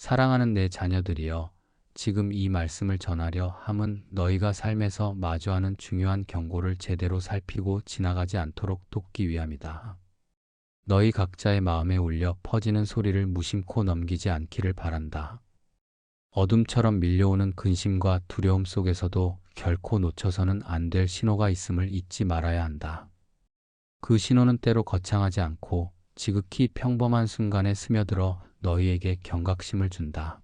사랑하는 내 자녀들이여, 지금 이 말씀을 전하려 함은 너희가 삶에서 마주하는 중요한 경고를 제대로 살피고 지나가지 않도록 돕기 위함이다. 너희 각자의 마음에 울려 퍼지는 소리를 무심코 넘기지 않기를 바란다. 어둠처럼 밀려오는 근심과 두려움 속에서도 결코 놓쳐서는 안 될 신호가 있음을 잊지 말아야 한다. 그 신호는 때로 거창하지 않고 지극히 평범한 순간에 스며들어 너희에게 경각심을 준다.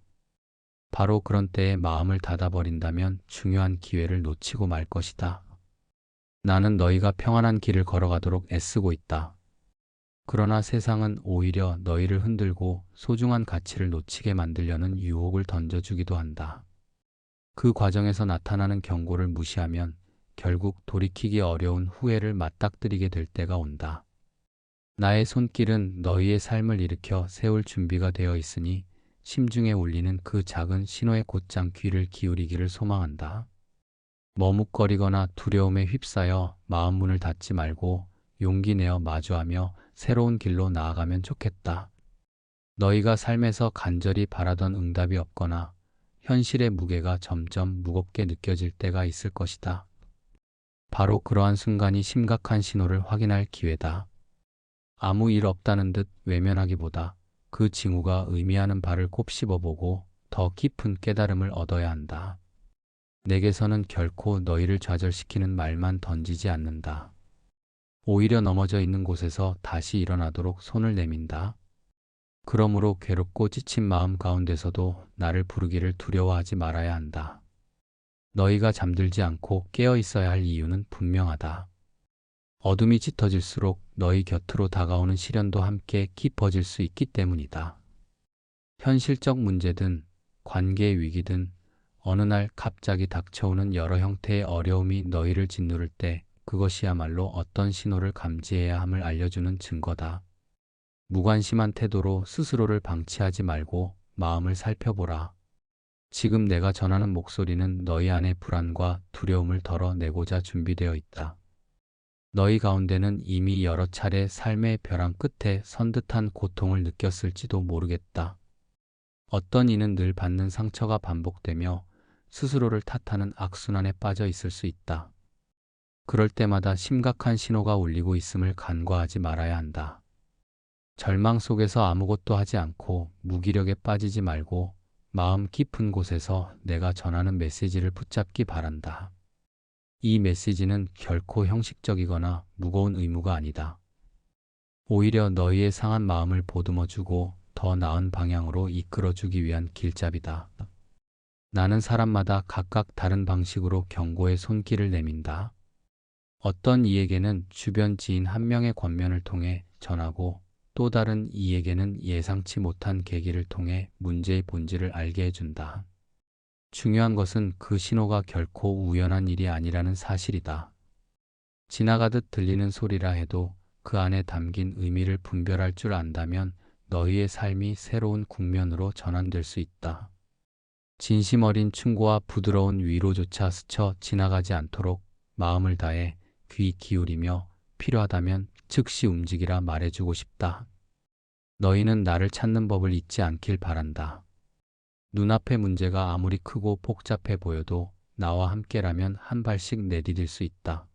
바로 그런 때에 마음을 닫아버린다면 중요한 기회를 놓치고 말 것이다. 나는 너희가 평안한 길을 걸어가도록 애쓰고 있다. 그러나 세상은 오히려 너희를 흔들고 소중한 가치를 놓치게 만들려는 유혹을 던져주기도 한다. 그 과정에서 나타나는 경고를 무시하면 결국 돌이키기 어려운 후회를 맞닥뜨리게 될 때가 온다. 나의 손길은 너희의 삶을 일으켜 세울 준비가 되어 있으니 심중에 울리는 그 작은 신호에 곧장 귀를 기울이기를 소망한다. 머뭇거리거나 두려움에 휩싸여 마음 문을 닫지 말고 용기 내어 마주하며 새로운 길로 나아가면 좋겠다. 너희가 삶에서 간절히 바라던 응답이 없거나 현실의 무게가 점점 무겁게 느껴질 때가 있을 것이다. 바로 그러한 순간이 심각한 신호를 확인할 기회다. 아무 일 없다는 듯 외면하기보다 그 징후가 의미하는 바를 곱씹어보고 더 깊은 깨달음을 얻어야 한다. 내게서는 결코 너희를 좌절시키는 말만 던지지 않는다. 오히려 넘어져 있는 곳에서 다시 일어나도록 손을 내민다. 그러므로 괴롭고 지친 마음 가운데서도 나를 부르기를 두려워하지 말아야 한다. 너희가 잠들지 않고 깨어 있어야 할 이유는 분명하다. 어둠이 짙어질수록 너희 곁으로 다가오는 시련도 함께 깊어질 수 있기 때문이다. 현실적 문제든 관계의 위기든 어느 날 갑자기 닥쳐오는 여러 형태의 어려움이 너희를 짓누를 때 그것이야말로 어떤 신호를 감지해야 함을 알려주는 증거다. 무관심한 태도로 스스로를 방치하지 말고 마음을 살펴보라. 지금 내가 전하는 목소리는 너희 안의 불안과 두려움을 덜어내고자 준비되어 있다. 너희 가운데는 이미 여러 차례 삶의 벼랑 끝에 선 듯한 고통을 느꼈을지도 모르겠다. 어떤 이는 늘 받는 상처가 반복되며 스스로를 탓하는 악순환에 빠져 있을 수 있다. 그럴 때마다 심각한 신호가 울리고 있음을 간과하지 말아야 한다. 절망 속에서 아무것도 하지 않고 무기력에 빠지지 말고 마음 깊은 곳에서 내가 전하는 메시지를 붙잡기 바란다. 이 메시지는 결코 형식적이거나 무거운 의무가 아니다. 오히려 너희의 상한 마음을 보듬어주고 더 나은 방향으로 이끌어주기 위한 길잡이다. 나는 사람마다 각각 다른 방식으로 경고의 손길을 내민다. 어떤 이에게는 주변 지인 한 명의 권면을 통해 전하고 또 다른 이에게는 예상치 못한 계기를 통해 문제의 본질을 알게 해준다. 중요한 것은 그 신호가 결코 우연한 일이 아니라는 사실이다. 지나가듯 들리는 소리라 해도 그 안에 담긴 의미를 분별할 줄 안다면 너희의 삶이 새로운 국면으로 전환될 수 있다. 진심 어린 충고와 부드러운 위로조차 스쳐 지나가지 않도록 마음을 다해 귀 기울이며 필요하다면 즉시 움직이라 말해주고 싶다. 너희는 나를 찾는 법을 잊지 않길 바란다. 눈앞의 문제가 아무리 크고 복잡해 보여도 나와 함께라면 한 발씩 내디딜 수 있다.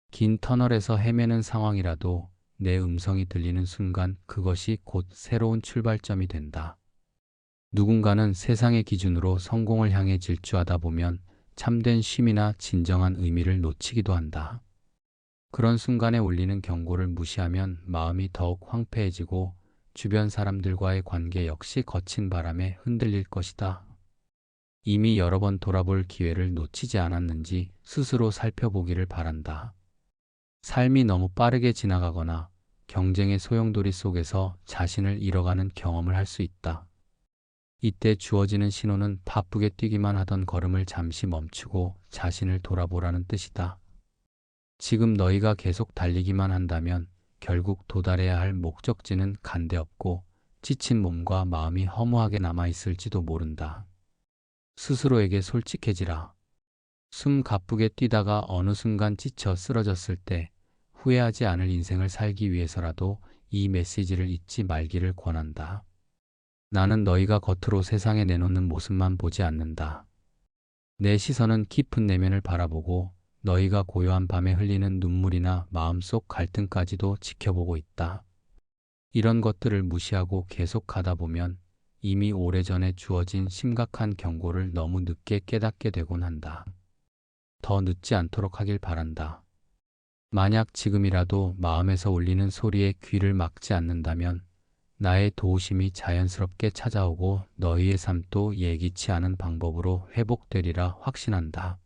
긴 터널에서 헤매는 상황이라도 내 음성이 들리는 순간 그것이 곧 새로운 출발점이 된다. 누군가는 세상의 기준으로 성공을 향해 질주하다 보면 참된 쉼이나 진정한 의미를 놓치기도 한다. 그런 순간에 울리는 경고를 무시하면 마음이 더욱 황폐해지고 주변 사람들과의 관계 역시 거친 바람에 흔들릴 것이다. 이미 여러 번 돌아볼 기회를 놓치지 않았는지 스스로 살펴보기를 바란다. 삶이 너무 빠르게 지나가거나 경쟁의 소용돌이 속에서 자신을 잃어가는 경험을 할 수 있다. 이때 주어지는 신호는 바쁘게 뛰기만 하던 걸음을 잠시 멈추고 자신을 돌아보라는 뜻이다. 지금 너희가 계속 달리기만 한다면 결국 도달해야 할 목적지는 간데없고 지친 몸과 마음이 허무하게 남아있을지도 모른다. 스스로에게 솔직해지라. 숨 가쁘게 뛰다가 어느 순간 지쳐 쓰러졌을 때 후회하지 않을 인생을 살기 위해서라도 이 메시지를 잊지 말기를 권한다. 나는 너희가 겉으로 세상에 내놓는 모습만 보지 않는다. 내 시선은 깊은 내면을 바라보고 너희가 고요한 밤에 흘리는 눈물이나 마음속 갈등까지도 지켜보고 있다. 이런 것들을 무시하고 계속 가다 보면 이미 오래전에 주어진 심각한 경고를 너무 늦게 깨닫게 되곤 한다. 더 늦지 않도록 하길 바란다. 만약 지금이라도 마음에서 울리는 소리에 귀를 막지 않는다면 나의 도우심이 자연스럽게 찾아오고 너희의 삶도 예기치 않은 방법으로 회복되리라 확신한다.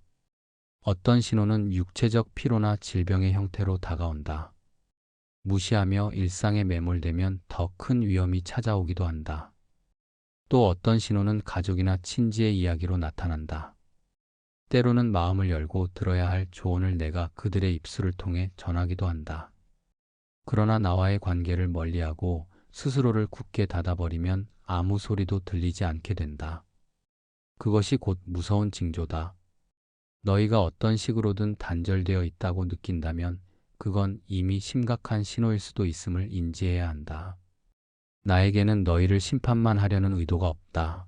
어떤 신호는 육체적 피로나 질병의 형태로 다가온다. 무시하며 일상에 매몰되면 더 큰 위험이 찾아오기도 한다. 또 어떤 신호는 가족이나 친지의 이야기로 나타난다. 때로는 마음을 열고 들어야 할 조언을 내가 그들의 입술을 통해 전하기도 한다. 그러나 나와의 관계를 멀리하고 스스로를 굳게 닫아버리면 아무 소리도 들리지 않게 된다. 그것이 곧 무서운 징조다. 너희가 어떤 식으로든 단절되어 있다고 느낀다면 그건 이미 심각한 신호일 수도 있음을 인지해야 한다. 나에게는 너희를 심판만 하려는 의도가 없다.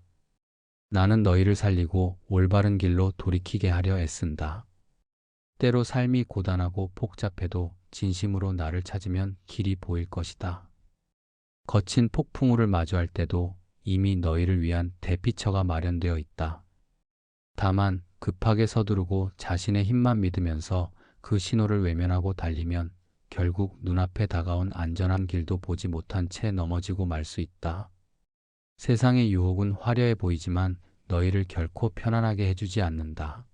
나는 너희를 살리고 올바른 길로 돌이키게 하려 애쓴다. 때로 삶이 고단하고 복잡해도 진심으로 나를 찾으면 길이 보일 것이다. 거친 폭풍우를 마주할 때도 이미 너희를 위한 대피처가 마련되어 있다. 다만 급하게 서두르고 자신의 힘만 믿으면서 그 신호를 외면하고 달리면 결국 눈앞에 다가온 안전한 길도 보지 못한 채 넘어지고 말 수 있다. 세상의 유혹은 화려해 보이지만 너희를 결코 편안하게 해주지 않는다.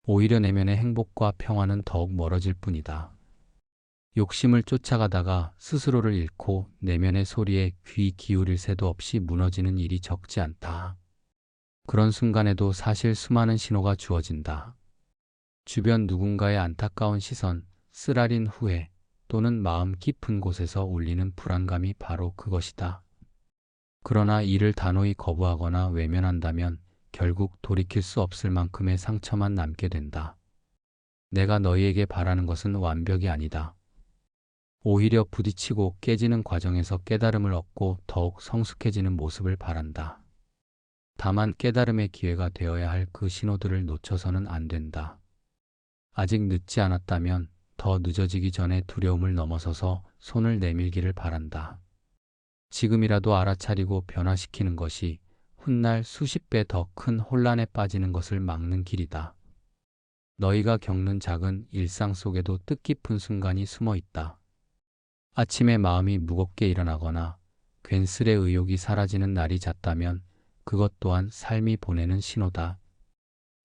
오히려 내면의 행복과 평화는 더욱 멀어질 뿐이다. 욕심을 쫓아가다가 스스로를 잃고 내면의 소리에 귀 기울일 새도 없이 무너지는 일이 적지 않다. 그런 순간에도 사실 수많은 신호가 주어진다. 주변 누군가의 안타까운 시선, 쓰라린 후회, 또는 마음 깊은 곳에서 울리는 불안감이 바로 그것이다. 그러나 이를 단호히 거부하거나 외면한다면 결국 돌이킬 수 없을 만큼의 상처만 남게 된다. 내가 너희에게 바라는 것은 완벽이 아니다. 오히려 부딪히고 깨지는 과정에서 깨달음을 얻고 더욱 성숙해지는 모습을 바란다. 다만 깨달음의 기회가 되어야 할 그 신호들을 놓쳐서는 안 된다. 아직 늦지 않았다면 더 늦어지기 전에 두려움을 넘어서서 손을 내밀기를 바란다. 지금이라도 알아차리고 변화시키는 것이 훗날 수십 배 더 큰 혼란에 빠지는 것을 막는 길이다. 너희가 겪는 작은 일상 속에도 뜻깊은 순간이 숨어 있다. 아침에 마음이 무겁게 일어나거나 괜스레 의욕이 사라지는 날이 잦다면 그것 또한 삶이 보내는 신호다.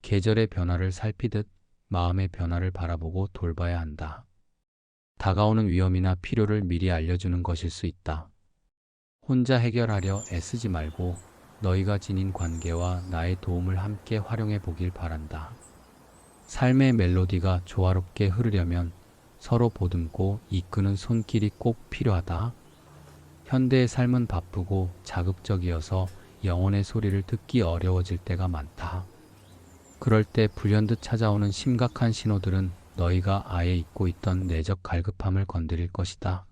계절의 변화를 살피듯 마음의 변화를 바라보고 돌봐야 한다. 다가오는 위험이나 필요를 미리 알려주는 것일 수 있다. 혼자 해결하려 애쓰지 말고 너희가 지닌 관계와 나의 도움을 함께 활용해 보길 바란다. 삶의 멜로디가 조화롭게 흐르려면 서로 보듬고 이끄는 손길이 꼭 필요하다. 현대의 삶은 바쁘고 자극적이어서 영혼의 소리를 듣기 어려워질 때가 많다. 그럴 때 불현듯 찾아오는 심각한 신호들은 너희가 아예 잊고 있던 내적 갈급함을 건드릴 것이다.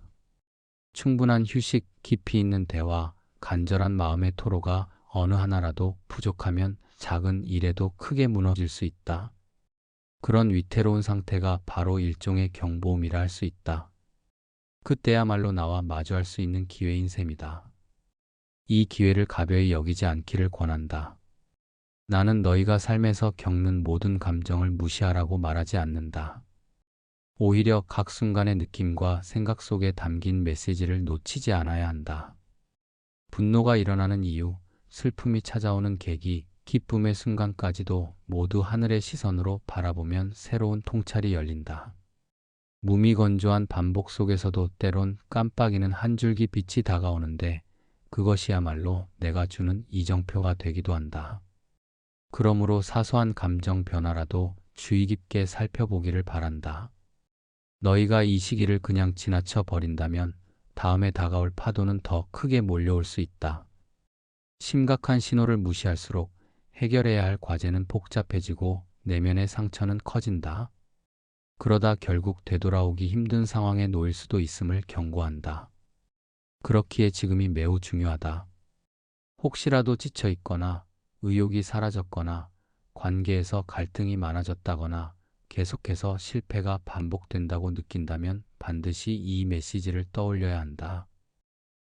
충분한 휴식, 깊이 있는 대화, 간절한 마음의 토로가 어느 하나라도 부족하면 작은 일에도 크게 무너질 수 있다. 그런 위태로운 상태가 바로 일종의 경보음이라 할 수 있다. 그때야말로 나와 마주할 수 있는 기회인 셈이다. 이 기회를 가벼이 여기지 않기를 권한다. 나는 너희가 삶에서 겪는 모든 감정을 무시하라고 말하지 않는다. 오히려 각 순간의 느낌과 생각 속에 담긴 메시지를 놓치지 않아야 한다. 분노가 일어나는 이유, 슬픔이 찾아오는 계기, 기쁨의 순간까지도 모두 하늘의 시선으로 바라보면 새로운 통찰이 열린다. 무미건조한 반복 속에서도 때론 깜빡이는 한 줄기 빛이 다가오는데 그것이야말로 내가 주는 이정표가 되기도 한다. 그러므로 사소한 감정 변화라도 주의 깊게 살펴보기를 바란다. 너희가 이 시기를 그냥 지나쳐 버린다면 다음에 다가올 파도는 더 크게 몰려올 수 있다. 심각한 신호를 무시할수록 해결해야 할 과제는 복잡해지고 내면의 상처는 커진다. 그러다 결국 되돌아오기 힘든 상황에 놓일 수도 있음을 경고한다. 그렇기에 지금이 매우 중요하다. 혹시라도 지쳐 있거나 의욕이 사라졌거나 관계에서 갈등이 많아졌다거나 계속해서 실패가 반복된다고 느낀다면 반드시 이 메시지를 떠올려야 한다.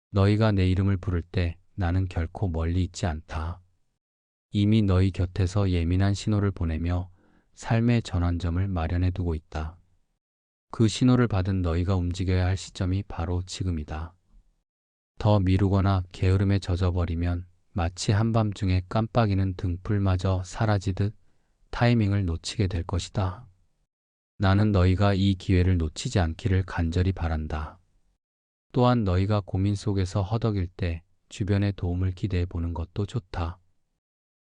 너희가 내 이름을 부를 때 나는 결코 멀리 있지 않다. 이미 너희 곁에서 예민한 신호를 보내며 삶의 전환점을 마련해 두고 있다. 그 신호를 받은 너희가 움직여야 할 시점이 바로 지금이다. 더 미루거나 게으름에 젖어버리면 마치 한밤중에 깜빡이는 등불마저 사라지듯 타이밍을 놓치게 될 것이다. 나는 너희가 이 기회를 놓치지 않기를 간절히 바란다. 또한 너희가 고민 속에서 허덕일 때 주변의 도움을 기대해 보는 것도 좋다.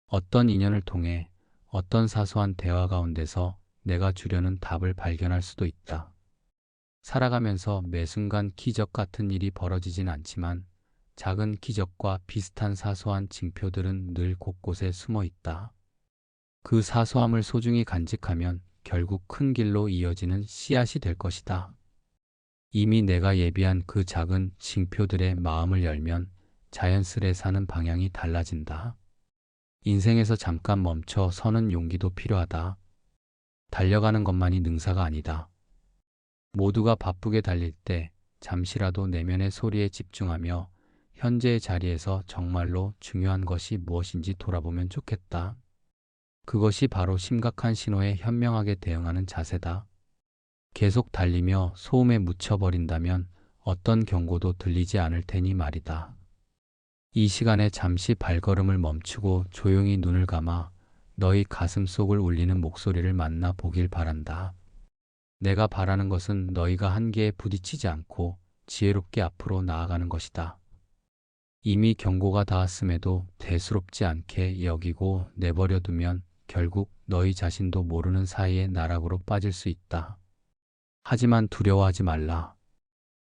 어떤 인연을 통해 어떤 사소한 대화 가운데서 내가 주려는 답을 발견할 수도 있다. 살아가면서 매 순간 기적 같은 일이 벌어지진 않지만 작은 기적과 비슷한 사소한 징표들은 늘 곳곳에 숨어 있다. 그 사소함을 소중히 간직하면 결국 큰 길로 이어지는 씨앗이 될 것이다. 이미 내가 예비한 그 작은 징표들의 마음을 열면 자연스레 사는 방향이 달라진다. 인생에서 잠깐 멈춰 서는 용기도 필요하다. 달려가는 것만이 능사가 아니다. 모두가 바쁘게 달릴 때 잠시라도 내면의 소리에 집중하며 현재의 자리에서 정말로 중요한 것이 무엇인지 돌아보면 좋겠다. 그것이 바로 심각한 신호에 현명하게 대응하는 자세다. 계속 달리며 소음에 묻혀버린다면 어떤 경고도 들리지 않을 테니 말이다. 이 시간에 잠시 발걸음을 멈추고 조용히 눈을 감아 너희 가슴 속을 울리는 목소리를 만나 보길 바란다. 내가 바라는 것은 너희가 한계에 부딪히지 않고 지혜롭게 앞으로 나아가는 것이다. 이미 경고가 닿았음에도 대수롭지 않게 여기고 내버려 두면 결국 너희 자신도 모르는 사이에 나락으로 빠질 수 있다. 하지만 두려워하지 말라.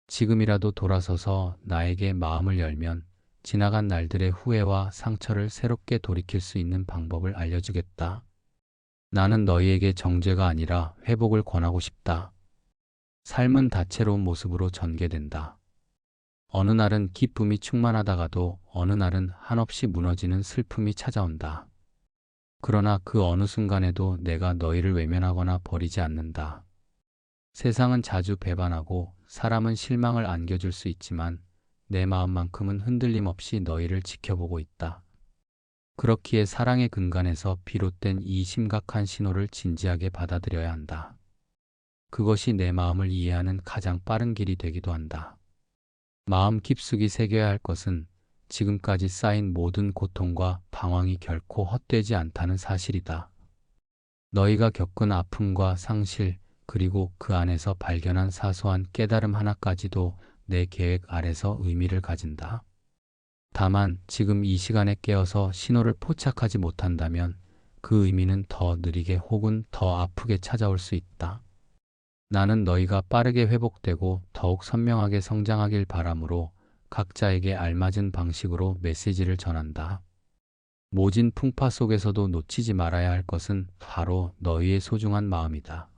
지금이라도 돌아서서 나에게 마음을 열면 지나간 날들의 후회와 상처를 새롭게 돌이킬 수 있는 방법을 알려주겠다. 나는 너희에게 정죄가 아니라 회복을 권하고 싶다. 삶은 다채로운 모습으로 전개된다. 어느 날은 기쁨이 충만하다가도 어느 날은 한없이 무너지는 슬픔이 찾아온다. 그러나 그 어느 순간에도 내가 너희를 외면하거나 버리지 않는다. 세상은 자주 배반하고 사람은 실망을 안겨줄 수 있지만 내 마음만큼은 흔들림 없이 너희를 지켜보고 있다. 그렇기에 사랑의 근간에서 비롯된 이 심각한 신호를 진지하게 받아들여야 한다. 그것이 내 마음을 이해하는 가장 빠른 길이 되기도 한다. 마음 깊숙이 새겨야 할 것은 지금까지 쌓인 모든 고통과 방황이 결코 헛되지 않다는 사실이다. 너희가 겪은 아픔과 상실, 그리고 그 안에서 발견한 사소한 깨달음 하나까지도 내 계획 아래서 의미를 가진다. 다만 지금 이 시간에 깨어서 신호를 포착하지 못한다면 그 의미는 더 느리게 혹은 더 아프게 찾아올 수 있다. 나는 너희가 빠르게 회복되고 더욱 선명하게 성장하길 바라므로 각자에게 알맞은 방식으로 메시지를 전한다. 모진 풍파 속에서도 놓치지 말아야 할 것은 바로 너희의 소중한 마음이다.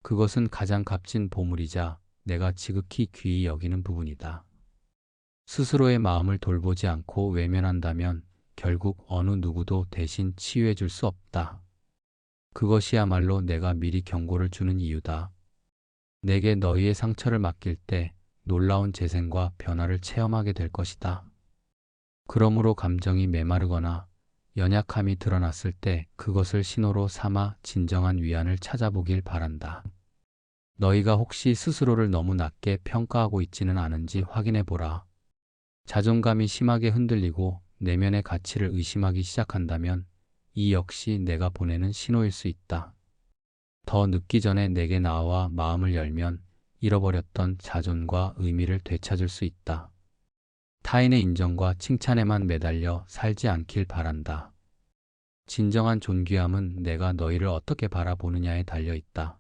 그것은 가장 값진 보물이자 내가 지극히 귀히 여기는 부분이다. 스스로의 마음을 돌보지 않고 외면한다면 결국 어느 누구도 대신 치유해 줄 수 없다. 그것이야말로 내가 미리 경고를 주는 이유다. 내게 너희의 상처를 맡길 때 놀라운 재생과 변화를 체험하게 될 것이다. 그러므로 감정이 메마르거나 연약함이 드러났을 때 그것을 신호로 삼아 진정한 위안을 찾아보길 바란다. 너희가 혹시 스스로를 너무 낮게 평가하고 있지는 않은지 확인해 보라. 자존감이 심하게 흔들리고 내면의 가치를 의심하기 시작한다면 이 역시 내가 보내는 신호일 수 있다. 더 늦기 전에 내게 나와 마음을 열면 잃어버렸던 자존과 의미를 되찾을 수 있다. 타인의 인정과 칭찬에만 매달려 살지 않길 바란다. 진정한 존귀함은 내가 너희를 어떻게 바라보느냐에 달려 있다.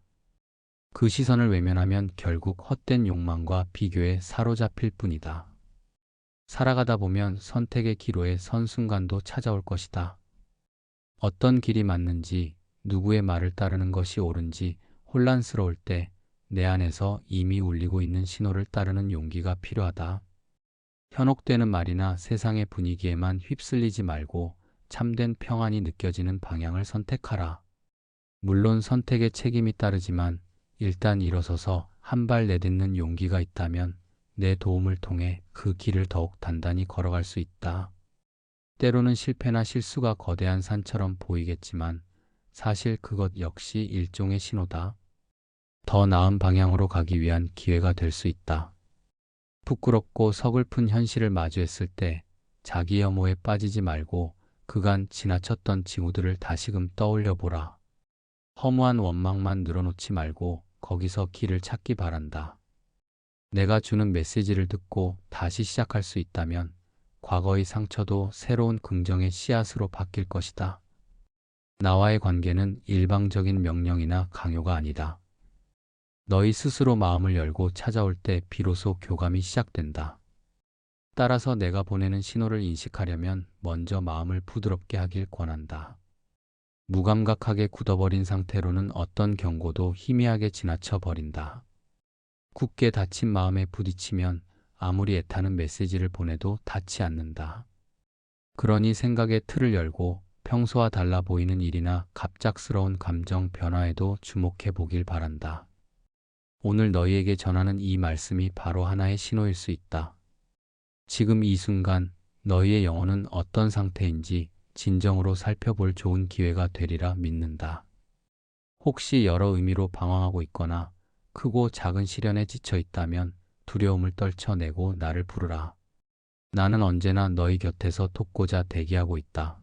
그 시선을 외면하면 결국 헛된 욕망과 비교에 사로잡힐 뿐이다. 살아가다 보면 선택의 기로에 선 순간도 찾아올 것이다. 어떤 길이 맞는지, 누구의 말을 따르는 것이 옳은지 혼란스러울 때 내 안에서 이미 울리고 있는 신호를 따르는 용기가 필요하다. 현혹되는 말이나 세상의 분위기에만 휩쓸리지 말고 참된 평안이 느껴지는 방향을 선택하라. 물론 선택에 책임이 따르지만 일단 일어서서 한 발 내딛는 용기가 있다면 내 도움을 통해 그 길을 더욱 단단히 걸어갈 수 있다. 때로는 실패나 실수가 거대한 산처럼 보이겠지만 사실 그것 역시 일종의 신호다. 더 나은 방향으로 가기 위한 기회가 될 수 있다. 부끄럽고 서글픈 현실을 마주했을 때 자기 혐오에 빠지지 말고 그간 지나쳤던 징후들을 다시금 떠올려 보라. 허무한 원망만 늘어놓지 말고 거기서 길을 찾기 바란다. 내가 주는 메시지를 듣고 다시 시작할 수 있다면 과거의 상처도 새로운 긍정의 씨앗으로 바뀔 것이다. 나와의 관계는 일방적인 명령이나 강요가 아니다. 너희 스스로 마음을 열고 찾아올 때 비로소 교감이 시작된다. 따라서 내가 보내는 신호를 인식하려면 먼저 마음을 부드럽게 하길 권한다. 무감각하게 굳어버린 상태로는 어떤 경고도 희미하게 지나쳐 버린다. 굳게 닫힌 마음에 부딪히면 아무리 애타는 메시지를 보내도 닿지 않는다. 그러니 생각의 틀을 열고 평소와 달라 보이는 일이나 갑작스러운 감정 변화에도 주목해 보길 바란다. 오늘 너희에게 전하는 이 말씀이 바로 하나의 신호일 수 있다. 지금 이 순간 너희의 영혼은 어떤 상태인지 진정으로 살펴볼 좋은 기회가 되리라 믿는다. 혹시 여러 의미로 방황하고 있거나 크고 작은 시련에 지쳐 있다면 두려움을 떨쳐내고 나를 부르라. 나는 언제나 너희 곁에서 돕고자 대기하고 있다.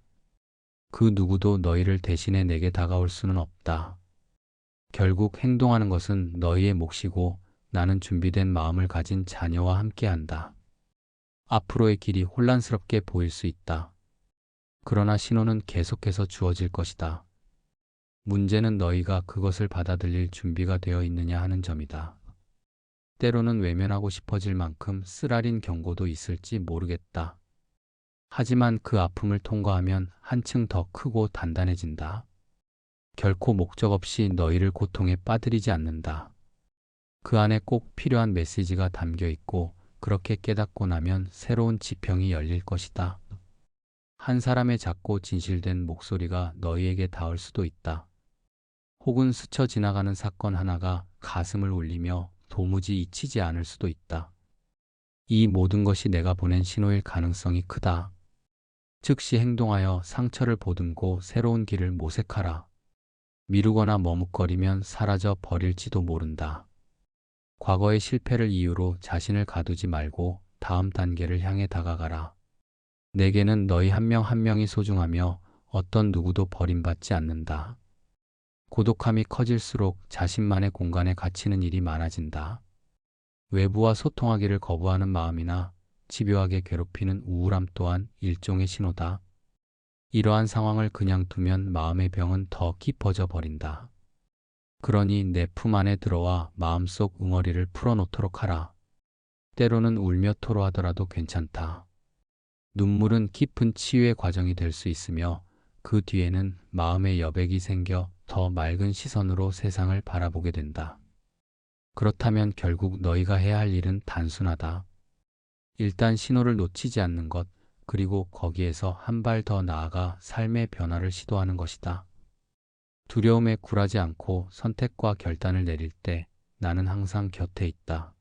그 누구도 너희를 대신해 내게 다가올 수는 없다. 결국 행동하는 것은 너희의 몫이고 나는 준비된 마음을 가진 자녀와 함께한다. 앞으로의 길이 혼란스럽게 보일 수 있다. 그러나 신호는 계속해서 주어질 것이다. 문제는 너희가 그것을 받아들일 준비가 되어 있느냐 하는 점이다. 때로는 외면하고 싶어질 만큼 쓰라린 경고도 있을지 모르겠다. 하지만 그 아픔을 통과하면 한층 더 크고 단단해진다. 결코 목적 없이 너희를 고통에 빠뜨리지 않는다. 그 안에 꼭 필요한 메시지가 담겨 있고 그렇게 깨닫고 나면 새로운 지평이 열릴 것이다. 한 사람의 작고 진실된 목소리가 너희에게 닿을 수도 있다. 혹은 스쳐 지나가는 사건 하나가 가슴을 울리며 도무지 잊히지 않을 수도 있다. 이 모든 것이 내가 보낸 신호일 가능성이 크다. 즉시 행동하여 상처를 보듬고 새로운 길을 모색하라. 미루거나 머뭇거리면 사라져 버릴지도 모른다. 과거의 실패를 이유로 자신을 가두지 말고 다음 단계를 향해 다가가라. 내게는 너희 한 명 한 명이 소중하며 어떤 누구도 버림받지 않는다. 고독함이 커질수록 자신만의 공간에 갇히는 일이 많아진다. 외부와 소통하기를 거부하는 마음이나 집요하게 괴롭히는 우울함 또한 일종의 신호다. 이러한 상황을 그냥 두면 마음의 병은 더 깊어져 버린다. 그러니 내 품 안에 들어와 마음속 응어리를 풀어놓도록 하라. 때로는 울며 토로하더라도 괜찮다. 눈물은 깊은 치유의 과정이 될 수 있으며 그 뒤에는 마음의 여백이 생겨 더 맑은 시선으로 세상을 바라보게 된다. 그렇다면 결국 너희가 해야 할 일은 단순하다. 일단 신호를 놓치지 않는 것, 그리고 거기에서 한 발 더 나아가 삶의 변화를 시도하는 것이다. 두려움에 굴하지 않고 선택과 결단을 내릴 때 나는 항상 곁에 있다.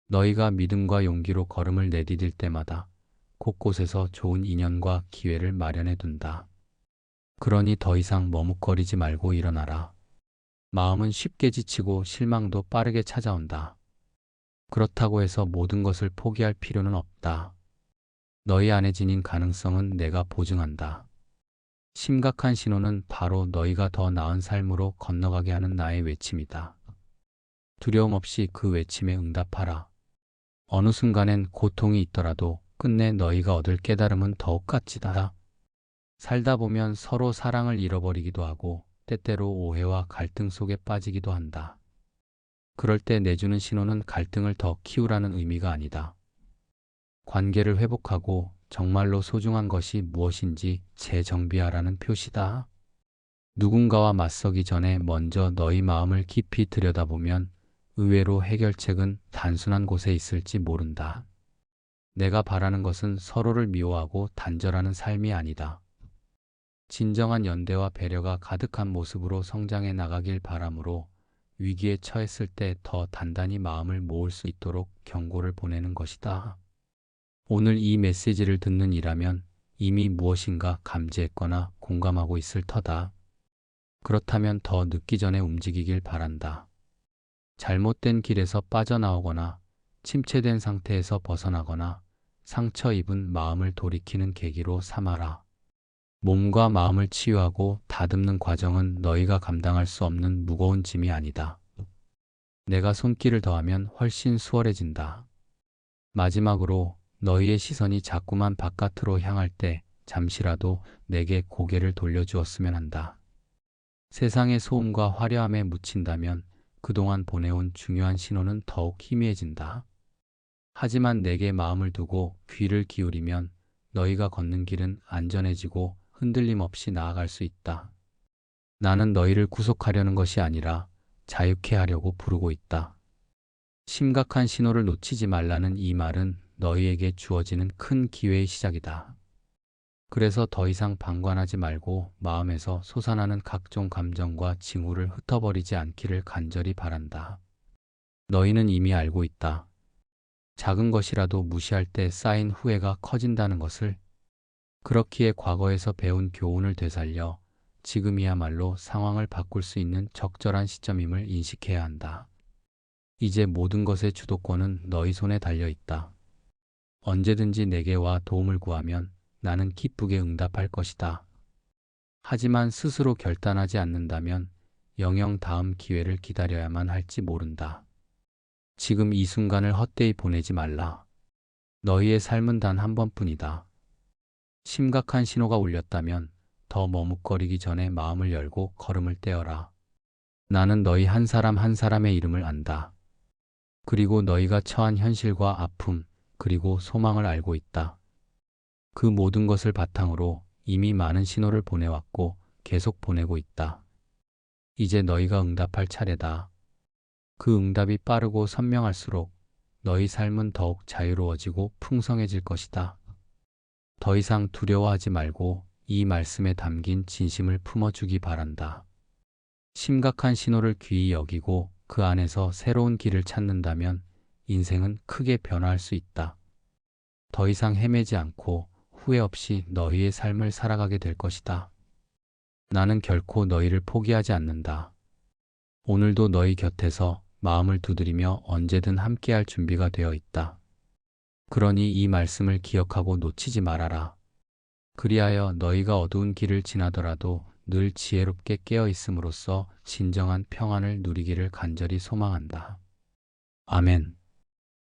너희가 믿음과 용기로 걸음을 내디딜 때마다 곳곳에서 좋은 인연과 기회를 마련해 둔다. 그러니 더 이상 머뭇거리지 말고 일어나라. 마음은 쉽게 지치고 실망도 빠르게 찾아온다. 그렇다고 해서 모든 것을 포기할 필요는 없다. 너희 안에 지닌 가능성은 내가 보증한다. 심각한 신호는 바로 너희가 더 나은 삶으로 건너가게 하는 나의 외침이다. 두려움 없이 그 외침에 응답하라. 어느 순간엔 고통이 있더라도 끝내 너희가 얻을 깨달음은 더욱 값지다. 살다 보면 서로 사랑을 잃어버리기도 하고 때때로 오해와 갈등 속에 빠지기도 한다. 그럴 때 내주는 신호는 갈등을 더 키우라는 의미가 아니다. 관계를 회복하고 정말로 소중한 것이 무엇인지 재정비하라는 표시다. 누군가와 맞서기 전에 먼저 너희 마음을 깊이 들여다보면 의외로 해결책은 단순한 곳에 있을지 모른다. 내가 바라는 것은 서로를 미워하고 단절하는 삶이 아니다. 진정한 연대와 배려가 가득한 모습으로 성장해 나가길 바라므로 위기에 처했을 때 더 단단히 마음을 모을 수 있도록 경고를 보내는 것이다. 오늘 이 메시지를 듣는 이라면 이미 무엇인가 감지했거나 공감하고 있을 터다. 그렇다면 더 늦기 전에 움직이길 바란다. 잘못된 길에서 빠져나오거나 침체된 상태에서 벗어나거나 상처 입은 마음을 돌이키는 계기로 삼아라. 몸과 마음을 치유하고 다듬는 과정은 너희가 감당할 수 없는 무거운 짐이 아니다. 내가 손길을 더하면 훨씬 수월해진다. 마지막으로 너희의 시선이 자꾸만 바깥으로 향할 때 잠시라도 내게 고개를 돌려주었으면 한다. 세상의 소음과 화려함에 묻힌다면 그동안 보내온 중요한 신호는 더욱 희미해진다. 하지만 내게 마음을 두고 귀를 기울이면 너희가 걷는 길은 안전해지고 흔들림 없이 나아갈 수 있다. 나는 너희를 구속하려는 것이 아니라 자유케 하려고 부르고 있다. 심각한 신호를 놓치지 말라는 이 말은 너희에게 주어지는 큰 기회의 시작이다. 그래서 더 이상 방관하지 말고 마음에서 솟아나는 각종 감정과 징후를 흩어버리지 않기를 간절히 바란다. 너희는 이미 알고 있다. 작은 것이라도 무시할 때 쌓인 후회가 커진다는 것을. 그렇기에 과거에서 배운 교훈을 되살려 지금이야말로 상황을 바꿀 수 있는 적절한 시점임을 인식해야 한다. 이제 모든 것의 주도권은 너희 손에 달려 있다. 언제든지 내게 와 도움을 구하면 나는 기쁘게 응답할 것이다. 하지만 스스로 결단하지 않는다면 영영 다음 기회를 기다려야만 할지 모른다. 지금 이 순간을 헛되이 보내지 말라. 너희의 삶은 단 한 번뿐이다. 심각한 신호가 울렸다면 더 머뭇거리기 전에 마음을 열고 걸음을 떼어라. 나는 너희 한 사람 한 사람의 이름을 안다. 그리고 너희가 처한 현실과 아픔, 그리고 소망을 알고 있다. 그 모든 것을 바탕으로 이미 많은 신호를 보내왔고 계속 보내고 있다. 이제 너희가 응답할 차례다. 그 응답이 빠르고 선명할수록 너희 삶은 더욱 자유로워지고 풍성해질 것이다. 더 이상 두려워하지 말고 이 말씀에 담긴 진심을 품어주기 바란다. 심각한 신호를 귀히 여기고 그 안에서 새로운 길을 찾는다면 인생은 크게 변화할 수 있다. 더 이상 헤매지 않고 후회 없이 너희의 삶을 살아가게 될 것이다. 나는 결코 너희를 포기하지 않는다. 오늘도 너희 곁에서 마음을 두드리며 언제든 함께할 준비가 되어 있다. 그러니 이 말씀을 기억하고 놓치지 말아라. 그리하여 너희가 어두운 길을 지나더라도 늘 지혜롭게 깨어 있음으로써 진정한 평안을 누리기를 간절히 소망한다. 아멘.